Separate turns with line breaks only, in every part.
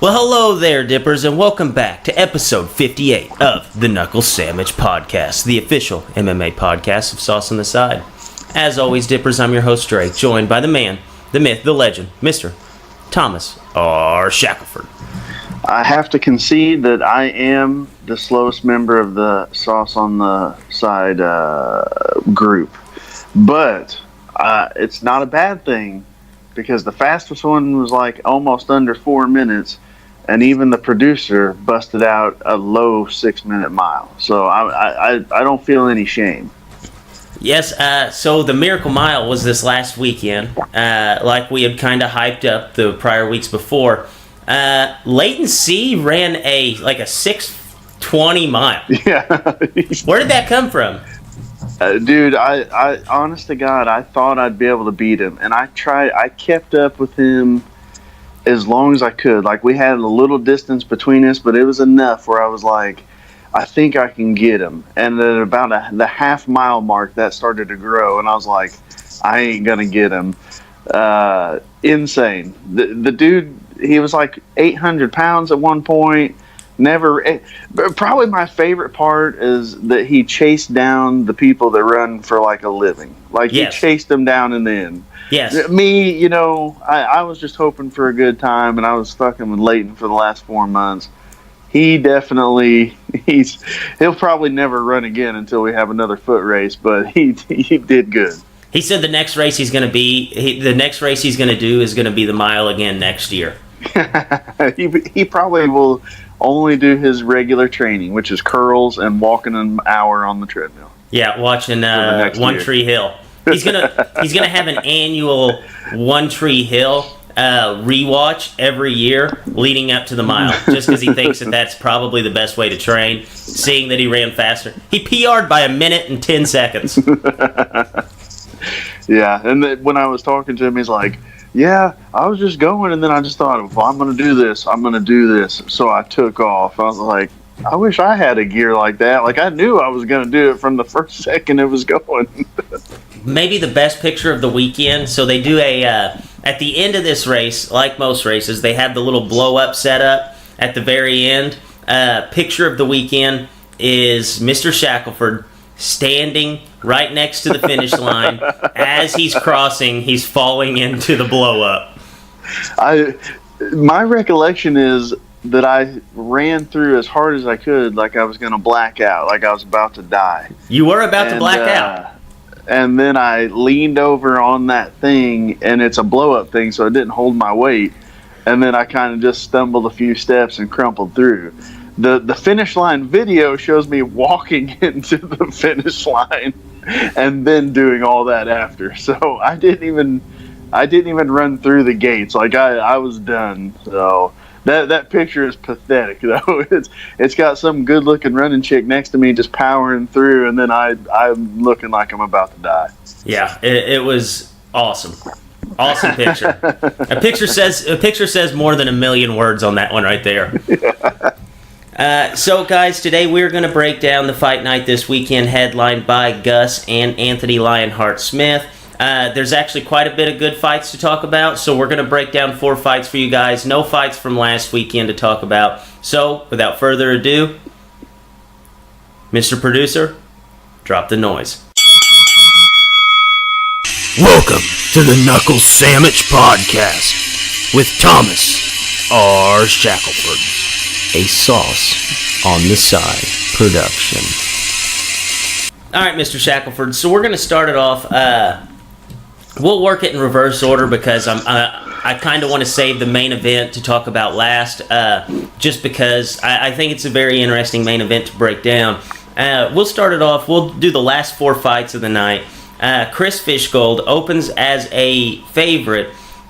Well, hello there, Dippers, and welcome back to episode 58 of the Knuckle Sammich podcast, the official MMA podcast of Sauce on the Side. As always, Dippers, I'm your host, Drake, joined by the man, the myth, the legend, Mr. Thomas R. Shackelford.
I have to concede that I am the slowest member of the Sauce on the Side group, but it's not a bad thing because the fastest one was like almost under 4 minutes. And even the producer busted out a low 6-minute mile. So I don't feel any shame.
Yes, so the Miracle Mile was this last weekend, like we had kind of hyped up the prior weeks before. Leighton C. ran a 6:20 mile.
Yeah.
Where did that come from?
Dude, I honest to God, I thought I'd be able to beat him. And I kept up with him as long as I could. Like, we had a little distance between us, but it was enough where I was like, I think I can get him. And at about the half-mile mark, that started to grow, and I was like, I ain't gonna get him. Insane. The dude, he was like 800 pounds at one point. Probably my favorite part is that he chased down the people that run for like a living. Like, yes. He chased them down in the end.
Yes.
Me, I was just hoping for a good time, and I was fucking with Leighton for the last 4 months. He definitely, he'll probably never run again until we have another foot race, but he did good.
He said the next race he's going to do is going to be the mile again next year.
He probably will only do his regular training, which is curls and walking an hour on the treadmill.
Yeah, watching One Tree Hill. He's gonna have an annual One Tree Hill rewatch every year leading up to the mile, just because he thinks that's probably the best way to train, seeing that he ran faster. He PR'd by 1 minute and 10 seconds.
Yeah, and then when I was talking to him, he's like, yeah, I was just going, and then I just thought, well, I'm going to do this. So I took off. I was like, I wish I had a gear like that. Like, I knew I was going to do it from the first second it was going.
Maybe the best picture of the weekend. So they do at the end of this race, like most races, they have the little blow-up setup at the very end. Picture of the weekend is Mr. Shackelford standing right next to the finish line. As he's crossing, he's falling into the blow-up. My recollection is that I ran through as hard as I could, like I was going to black out, like I was about to die. You were about to black out.
And then I leaned over on that thing, and it's a blow-up thing, so it didn't hold my weight. And then I kind of just stumbled a few steps and crumpled through. The finish line video shows me walking into the finish line and then doing all that after. So I didn't even run through the gates. Like, I was done. So that picture is pathetic, though. It's got some good looking running chick next to me just powering through, and then I'm looking like I'm about to die.
Yeah, it was awesome. Awesome picture. A picture says more than 1 million words on that one right there. So, guys, today we're going to break down the fight night this weekend, headlined by Gus and Anthony Lionheart Smith. There's actually quite a bit of good fights to talk about, so we're going to break down 4 fights for you guys. No fights from last weekend to talk about. So, without further ado, Mr. Producer, drop the noise.
Welcome to the Knuckle Sammich podcast with Thomas R. Shackelford, a Sauce on the Side production.
All right, Mr. Shackelford, so we're going to start it off. We'll work it in reverse order because I kind of want to save the main event to talk about last, just because I think it's a very interesting main event to break down. We'll start it off. We'll do the last 4 fights of the night. Chris Fishgold opens as a favorite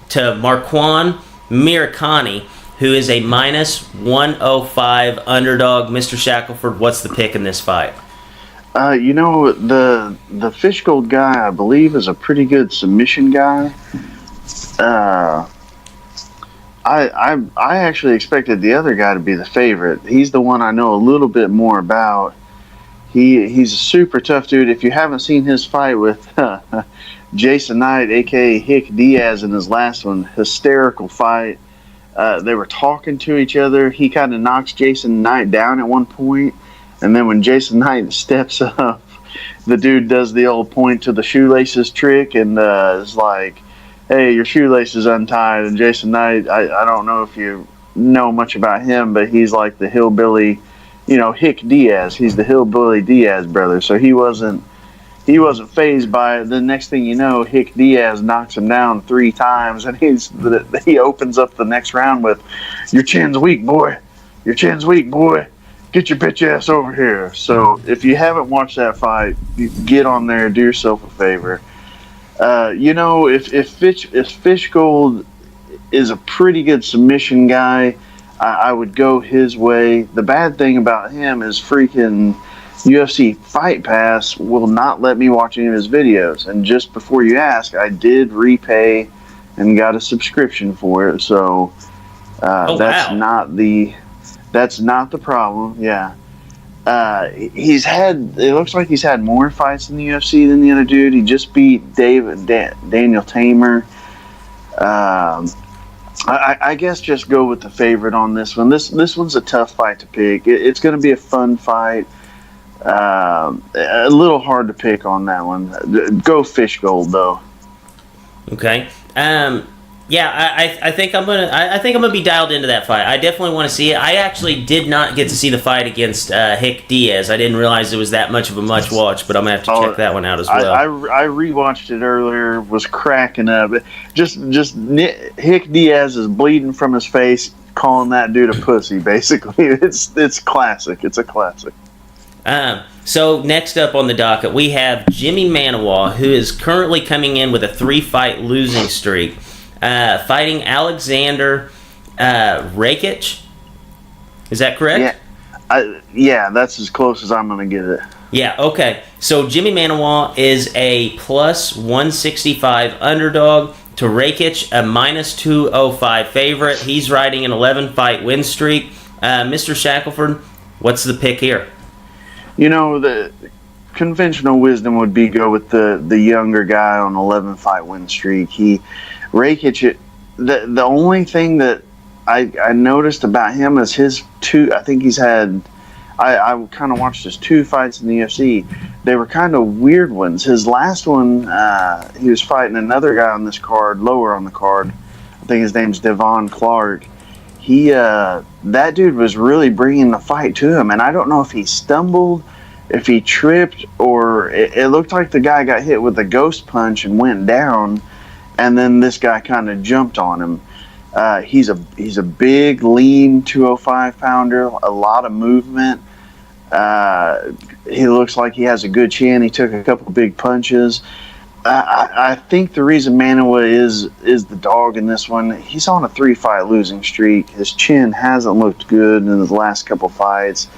to Marquand Miracani, who is a minus 105 underdog. Mr. Shackelford, what's the pick in this fight?
The Fishgold guy, I believe, is a pretty good submission guy. I actually expected the other guy to be the favorite. He's the one I know a little bit more about. He's a super tough dude. If you haven't seen his fight with Jason Knight, a.k.a. Hick Diaz, in his last one, hysterical fight. They were talking to each other. He kind of knocks Jason Knight down at one point, and then when Jason Knight steps up, the dude does the old point to the shoelaces trick and is like, "Hey, your shoelace is untied." And Jason Knight, I don't know if you know much about him, but he's like the hillbilly, Hick Diaz. He's the hillbilly Diaz brother, so he wasn't fazed by it. The next thing you know, Hick Diaz knocks him down 3 times, and he opens up the next round with, "Your chin's weak, boy. Your chin's weak, boy. Get your bitch ass over here." So if you haven't watched that fight, get on there, do yourself a favor. If Fishgold is a pretty good submission guy, I would go his way. The bad thing about him is freaking UFC Fight Pass will not let me watch any of his videos. And just before you ask, I did repay and got a subscription for it. So that's not the problem. Yeah. It looks like he's had more fights in the UFC than the other dude. He just beat Daniel Tamer. I guess just go with the favorite on this one. This one's a tough fight to pick. It's going to be a fun fight. A little hard to pick on that one. Go Fishgold though.
Okay. I think I'm gonna be dialed into that fight. I definitely want to see it. I actually did not get to see the fight against Hick Diaz. I didn't realize it was that much of a must watch, but I'm gonna have to check that one out as well.
I rewatched it earlier. Was cracking up. Just Hick Diaz is bleeding from his face, calling that dude a pussy. Basically, it's classic. It's a classic.
So next up on the docket, we have Jimmy Manawa, who is currently coming in with a 3-fight losing streak. Fighting Alexander Rakic. Is that correct?
Yeah, that's as close as I'm going to get it.
Yeah, okay. So Jimmy Manawa is a plus 165 underdog to Rakic, a minus 205 favorite. He's riding an 11-fight win streak. Mr. Shackelford, what's the pick here?
The conventional wisdom would be go with the younger guy on 11-fight win streak. Rakic, the only thing that I noticed about him is his 2. I think he's had. I kind of watched his 2 fights in the UFC. They were kind of weird ones. His last one, he was fighting another guy on this card, lower on the card. I think his name's Devon Clark. That dude was really bringing the fight to him, and I don't know if he stumbled, if he tripped, or it looked like the guy got hit with a ghost punch and went down. And then this guy kind of jumped on him. He's a big, lean 205 pounder, a lot of movement. He looks like he has a good chin. He took a couple big punches. I think the reason Manawa is the dog in this one, he's on a 3-fight losing streak. His chin hasn't looked good in his last couple fights.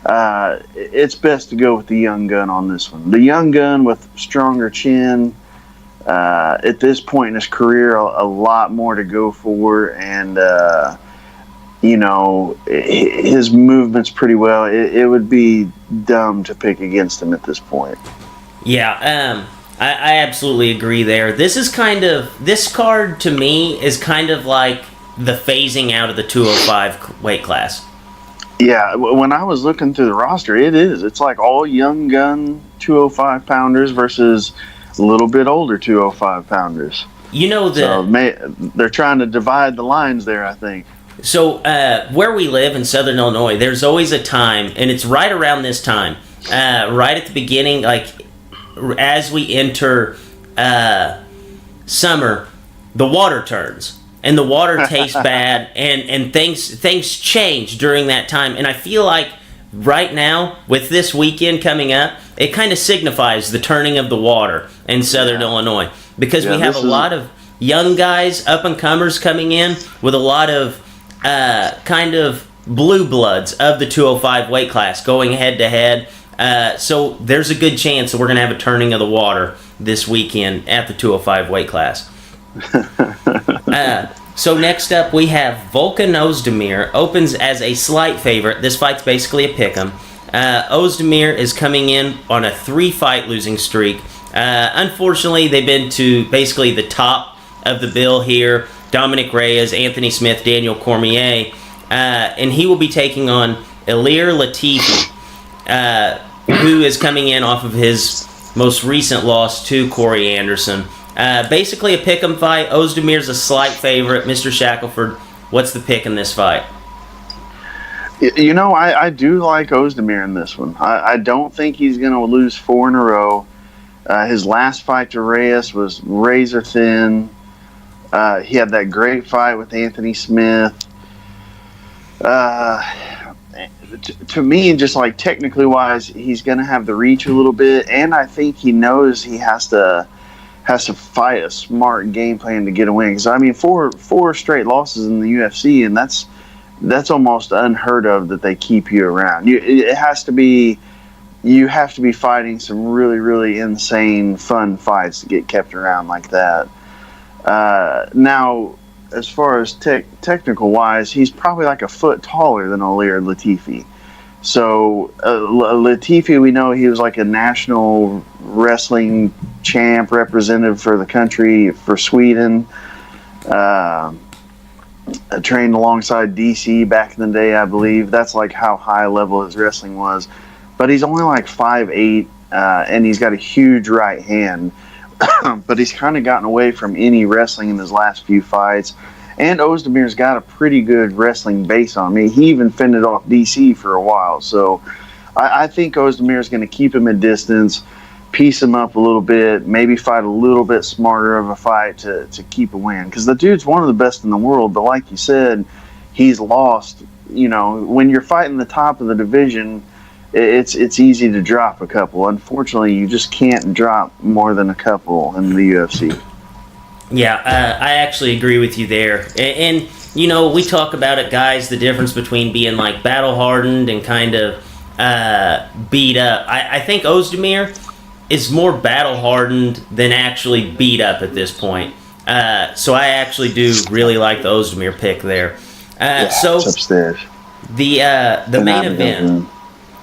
It's best to go with the young gun on this one. The young gun with stronger chin. At this point in his career, a lot more to go for, and his movement's pretty well. It would be dumb to pick against him at this point.
Yeah, I absolutely agree there. This card to me is kind of like the phasing out of the 205 weight class.
Yeah, when I was looking through the roster, it's like all young gun 205 pounders versus a little bit older 205 pounders. They're trying to divide the lines there, I think.
So where we live in Southern Illinois, there's always a time, and it's right around this time, right at the beginning, like as we enter summer, the water turns, and the water tastes bad, and things change during that time. And I feel like right now, with this weekend coming up, it kind of signifies the turning of the water in Southern Illinois, because we have a lot of young guys, up-and-comers coming in with a lot of kind of blue bloods of the 205 weight class going head-to-head. So there's a good chance that we're going to have a turning of the water this weekend at the 205 weight class. So next up, we have Volkan Ozdemir, opens as a slight favorite. This fight's basically a pick'em. Ozdemir is coming in on a 3-fight losing streak. Unfortunately, they've been to basically the top of the bill here. Dominic Reyes, Anthony Smith, Daniel Cormier, and he will be taking on Ilir Latifi, who is coming in off of his most recent loss to Corey Anderson. Basically a pick'em fight. Ozdemir's a slight favorite. Mr. Shackelford, what's the pick in this fight?
You know, I do like Ozdemir in this one. I don't think he's going to lose 4 in a row. His last fight to Reyes was razor thin. He had that great fight with Anthony Smith. To me, just like technically wise, he's going to have the reach a little bit, and I think he knows he has to fight a smart game plan to get a win. Because I mean, four straight losses in the UFC, and that's almost unheard of that they keep you around. You have to be fighting some really, really insane fun fights to get kept around like that. Now, as far as technical wise, he's probably like a foot taller than Ilir Latifi. So Latifi, we know he was like a national wrestling champ, representative for the country for Sweden. Trained alongside DC back in the day, I believe. That's like how high level his wrestling was. But he's only like 5'8", and he's got a huge right hand. But he's kind of gotten away from any wrestling in his last few fights. And Ozdemir's got a pretty good wrestling base on me. He even fended off DC for a while. So I think Ozdemir's going to keep him at distance, piece him up a little bit, maybe fight a little bit smarter of a fight to keep a win. Because the dude's one of the best in the world, but like you said, he's lost. You know, when you're fighting the top of the division, it's easy to drop a couple. Unfortunately, you just can't drop more than a couple in the UFC.
Yeah, I actually agree with you there. And you know, we talk about it, guys, the difference between being like battle-hardened and kind of beat up. I think Ozdemir is more battle-hardened than actually beat up at this point. So I actually do really like the Ozdemir pick there. So
it's upstairs.
The main event,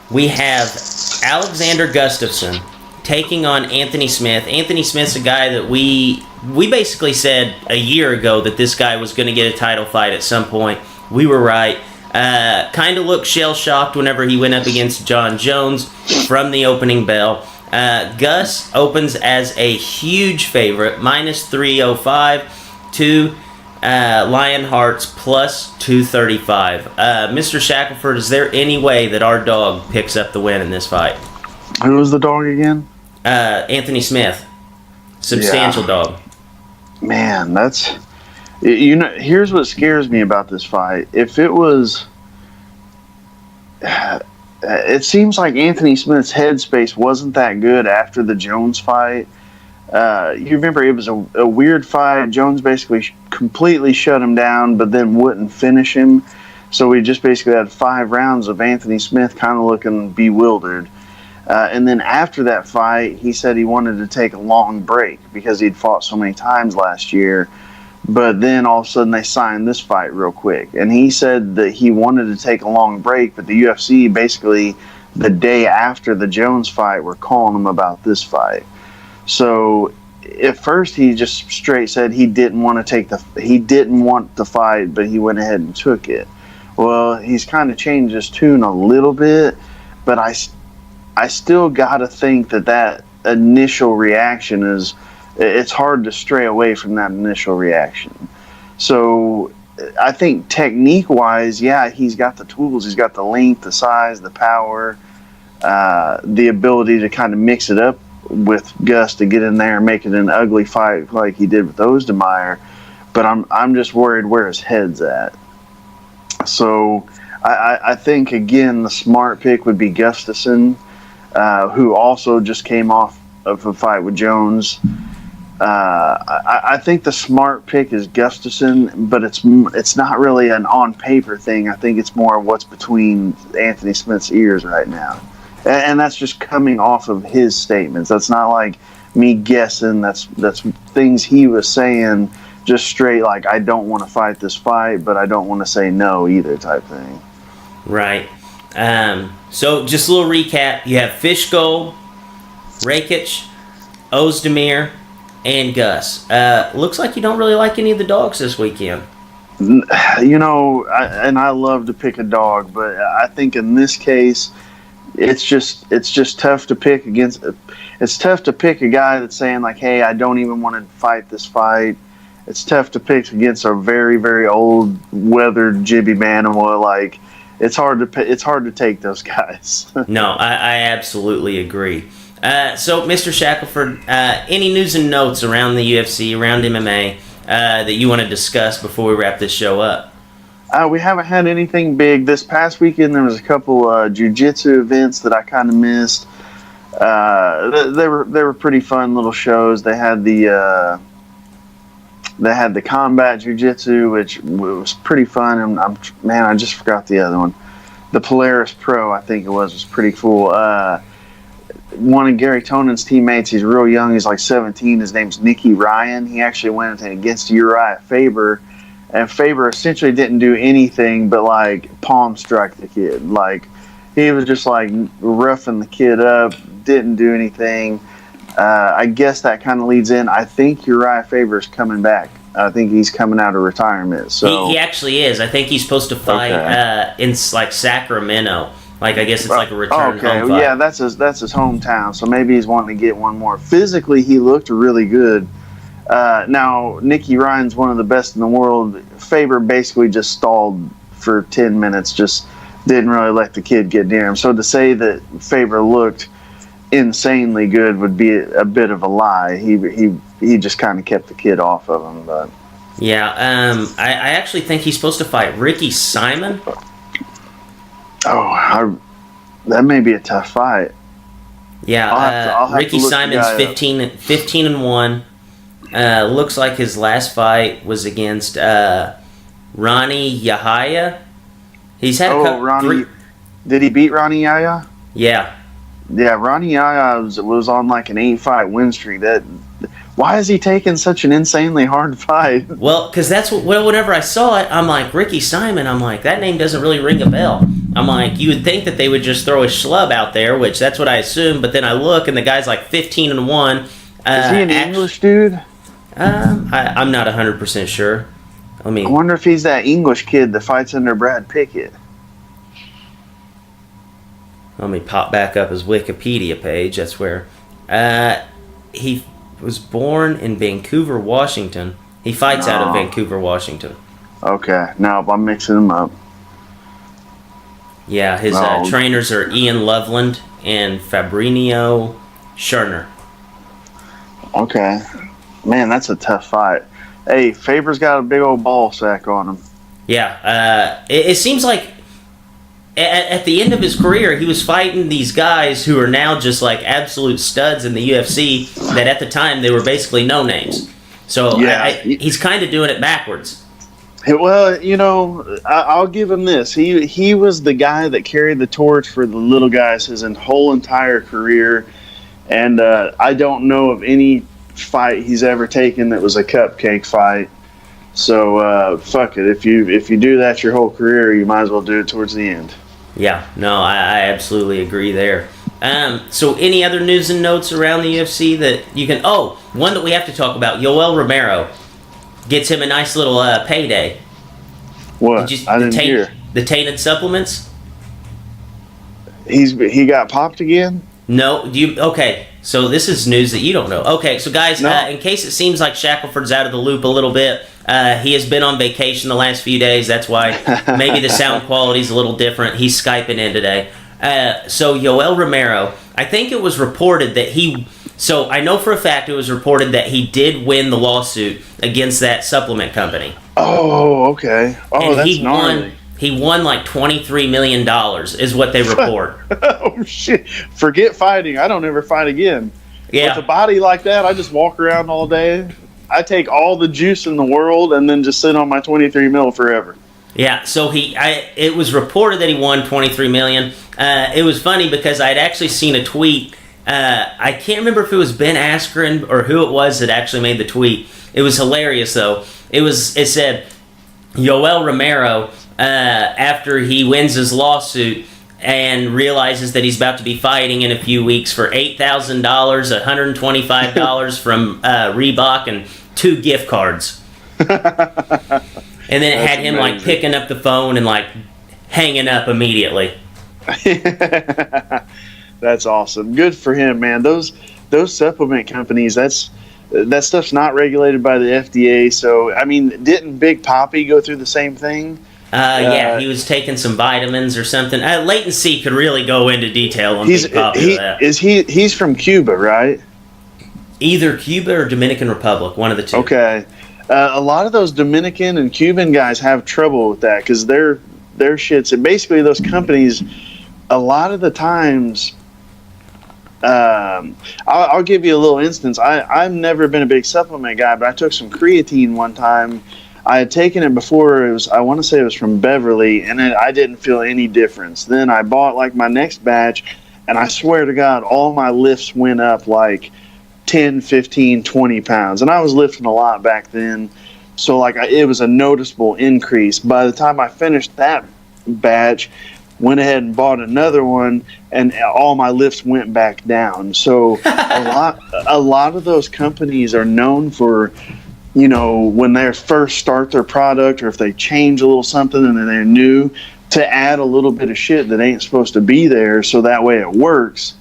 we have Alexander Gustafsson taking on Anthony Smith. Anthony Smith's a guy that we basically said a year ago that this guy was going to get a title fight at some point. We were right. Kind of looked shell-shocked whenever he went up against John Jones from the opening bell. Gus opens as a huge favorite, minus 305 to Lionheart's plus 235. Mr. Shackelford, is there any way that our dog picks up the win in this fight?
Who was the dog again?
Anthony Smith. Substantial dog.
Man, that's... You know, here's what scares me about this fight. If it was... It seems like Anthony Smith's headspace wasn't that good after the Jones fight. You remember it was a weird fight. Jones basically completely shut him down, but then wouldn't finish him. So we just basically had 5 rounds of Anthony Smith kind of looking bewildered. And then after that fight, he said he wanted to take a long break because he'd fought so many times last year. But then all of a sudden they signed this fight real quick. And he said that he wanted to take a long break, but the UFC basically the day after the Jones fight were calling him about this fight. So at first he just straight said he didn't want the fight, but he went ahead and took it. Well, he's kind of changed his tune a little bit, but I still got to think that initial reaction is, it's hard to stray away from that initial reaction. So I think technique-wise, yeah, he's got the tools. He's got the length, the size, the power, the ability to kind of mix it up with Gus to get in there and make it an ugly fight like he did with Ozdemir. But I'm just worried where his head's at. So I think, again, the smart pick would be Gustafsson, who also just came off of a fight with Jones. I think the smart pick is Gustafsson, but it's not really an on-paper thing. I think it's more what's between Anthony Smith's ears right now. And that's just coming off of his statements. That's not like me guessing. That's things he was saying just straight, like, I don't want to fight this fight, but I don't want to say no either type thing.
Right. So just a little recap. You have Fishgold, Rakic, Ozdemir, and Gus. Looks like you don't really like any of the dogs this weekend.
You know, I love to pick a dog, but I think in this case, it's just tough to pick against. It's tough to pick a guy that's saying like, "Hey, I don't even want to fight this fight." It's tough to pick against a very, very old, weathered Jibby Manimal. Like, it's hard to take those guys.
No, I absolutely agree. So, Mr. Shackelford, any news and notes around the UFC, around MMA, that you want to discuss before we wrap this show up?
We haven't had anything big. This past weekend, there was a couple jiu-jitsu events that I kind of missed. They were pretty fun little shows. They had the combat jiu-jitsu, which was pretty fun. I just forgot the other one. The Polaris Pro, I think it was pretty cool. One of Gary Tonon's teammates, he's real young. He's like 17. His name's Nicky Ryan. He actually went against Uriah Faber, and Faber essentially didn't do anything but like palm strike the kid. Like, he was just like roughing the kid up, didn't do anything. I guess that kind of leads in. I think Uriah Faber's coming back. I think he's coming out of retirement. So
he actually is. I think he's supposed to fight in like Sacramento. Like, I guess it's like a return home fight.
Yeah, that's his hometown. So maybe he's wanting to get one more. Physically, he looked really good. Now, Nicky Ryan's one of the best in the world. Faber basically just stalled for 10 minutes, just didn't really let the kid get near him. So to say that Faber looked insanely good would be a bit of a lie. He just kind of kept the kid off of him. But
yeah, I actually think he's supposed to fight Ricky Simon.
That may be a tough fight.
Yeah,
I'll have
Ricky Simon's 15-1. Looks like his last fight was against Ronnie Yahya. He's had
Ronnie. Did he beat Ronnie Yahya?
Yeah.
Yeah, Ronnie Yahya was on like an 8-fight win streak. Why is he taking such an insanely hard fight?
Well, because whenever I saw it, I'm like, Ricky Simon, I'm like, that name doesn't really ring a bell. I'm like, you would think that they would just throw a schlub out there, which that's what I assumed, but then I look and the guy's like 15-1.
Is he an English dude?
I'm not 100% sure.
I wonder if he's that English kid that fights under Brad Pickett.
Let me pop back up his Wikipedia page. That's where he was born in Vancouver, Washington. He fights out of Vancouver, Washington.
Okay, now I'm mixing them up.
Yeah, his trainers are Ian Loveland and Fabrizio Scherner.
Okay. Man, that's a tough fight. Hey, Faber's got a big old ball sack on him.
Yeah, it seems like at the end of his career, he was fighting these guys who are now just like absolute studs in the UFC that at the time they were basically no-names. So yeah. He's kind of doing it backwards.
Well, you know, I'll give him this. He was the guy that carried the torch for the little guys his whole entire career. And I don't know of any fight he's ever taken that was a cupcake fight. So fuck it. If you do that your whole career, you might as well do it towards the end.
Yeah, no, I absolutely agree there. So any other news and notes around the UFC that you can... Oh, one that we have to talk about. Yoel Romero gets him a nice little payday.
What? I didn't hear.
The tainted supplements?
He got popped again?
No, okay, so this is news that you don't know. Okay, so guys, in case it seems like Shackelford's out of the loop a little bit, he has been on vacation the last few days. That's why maybe the sound quality's a little different. He's Skyping in today. So Yoel Romero, I think it was reported that so I know for a fact it was reported that he did win the lawsuit against that supplement company.
Oh, okay. Oh, and that's gnarly.
He won like $23 million is what they report.
Oh, shit. Forget fighting. I don't ever fight again.
Yeah.
With a body like that, I just walk around all day. I take all the juice in the world and then just sit on my 23 mil forever.
Yeah, so it was reported that he won $23 million. It was funny because I'd actually seen a tweet. I can't remember if it was Ben Askren or who it was that actually made the tweet. It was hilarious, though. It said, Yoel Romero... after he wins his lawsuit, and realizes that he's about to be fighting in a few weeks for $8,000, $125 from Reebok, and 2 gift cards. And then it had him like picking up the phone and like hanging up immediately.
That's awesome. Good for him, man. Those supplement companies, that stuff's not regulated by the FDA. So, I mean, didn't Big Papi go through the same thing?
Yeah, he was taking some vitamins or something. Leighton C could really go into detail on Big Papi.
He's from Cuba, right?
Either Cuba or Dominican Republic, one of the two.
Okay. A lot of those Dominican and Cuban guys have trouble with that because their shits, and basically those companies, a lot of the times, I'll give you a little instance. I've never been a big supplement guy, but I took some creatine one time. I had taken it before. I want to say it was from Beverly, and I didn't feel any difference. Then I bought like my next batch, and I swear to God, all my lifts went up like 10, 15, 20 pounds. And I was lifting a lot back then. So like it was a noticeable increase. By the time I finished that batch, went ahead and bought another one, and all my lifts went back down. So a lot of those companies are known for, you know, when they first start their product, or if they change a little something and then they're new, to add a little bit of shit that ain't supposed to be there, so that way it works.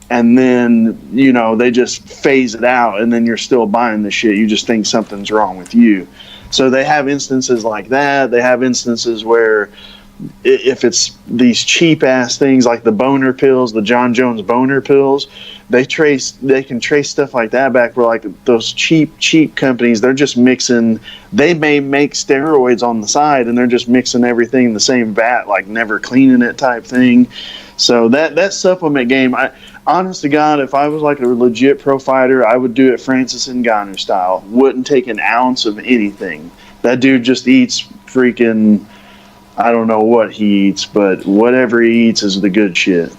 And then, you know, they just phase it out, and then you're still buying the shit. You just think something's wrong with you. So they have instances like that. They have instances where if it's these cheap ass things like the boner pills, the John Jones boner pills, they can trace stuff like that back where like those cheap companies, they're just mixing, they may make steroids on the side and they're just mixing everything in the same vat, like never cleaning it type thing. So that supplement game, honest to God, if I was like a legit pro fighter, I would do it Francis Ngannou style. Wouldn't take an ounce of anything. That dude just eats freaking, I don't know what he eats, but whatever he eats is the good shit.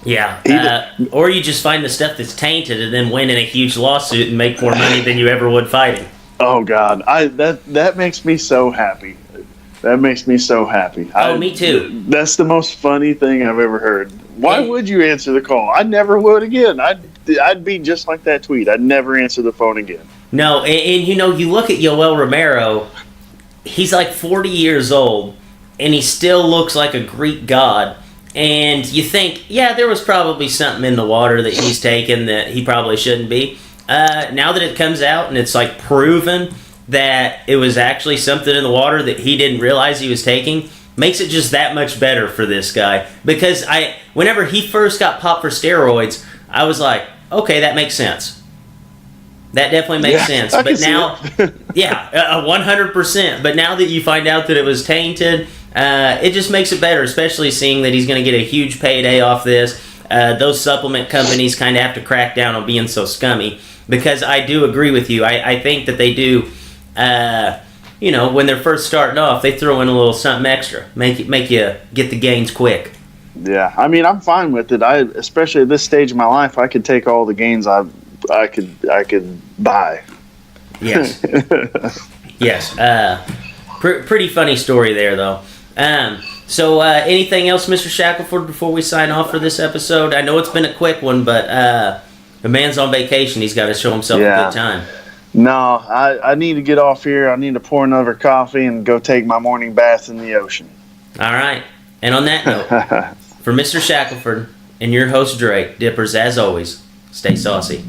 Yeah. Or you just find the stuff that's tainted and then win in a huge lawsuit and make more money than you ever would fighting.
Oh God, that makes me so happy. That makes me so happy.
Oh, me too.
That's the most funny thing I've ever heard. Why would you answer the call? I never would again. I'd be just like that tweet. I'd never answer the phone again.
No, and you know, you look at Yoel Romero, he's like 40 years old, and he still looks like a Greek god. And you think, yeah, there was probably something in the water that he's taken that he probably shouldn't be. Now that it comes out and it's like proven that it was actually something in the water that he didn't realize he was taking, makes it just that much better for this guy. Because whenever he first got popped for steroids, I was like, okay, that makes sense. That definitely makes sense. But now, 100%. But now that you find out that it was tainted, it just makes it better, especially seeing that he's going to get a huge payday off this. Those supplement companies kind of have to crack down on being so scummy, because I do agree with you. I think that they do, you know, when they're first starting off, they throw in a little something extra, make you get the gains quick.
Yeah, I mean, I'm fine with it. Especially at this stage of my life, I could take all the gains I could buy.
Yes. Yes. Pretty funny story there, though. So anything else, Mr. Shackelford, before we sign off for this episode? I know it's been a quick one, but the man's on vacation. He's got to show himself a good time.
No, I need to get off here. I need to pour another coffee and go take my morning bath in the ocean.
All right. And on that note, for Mr. Shackelford and your host, Drake, Dippers, as always, stay saucy.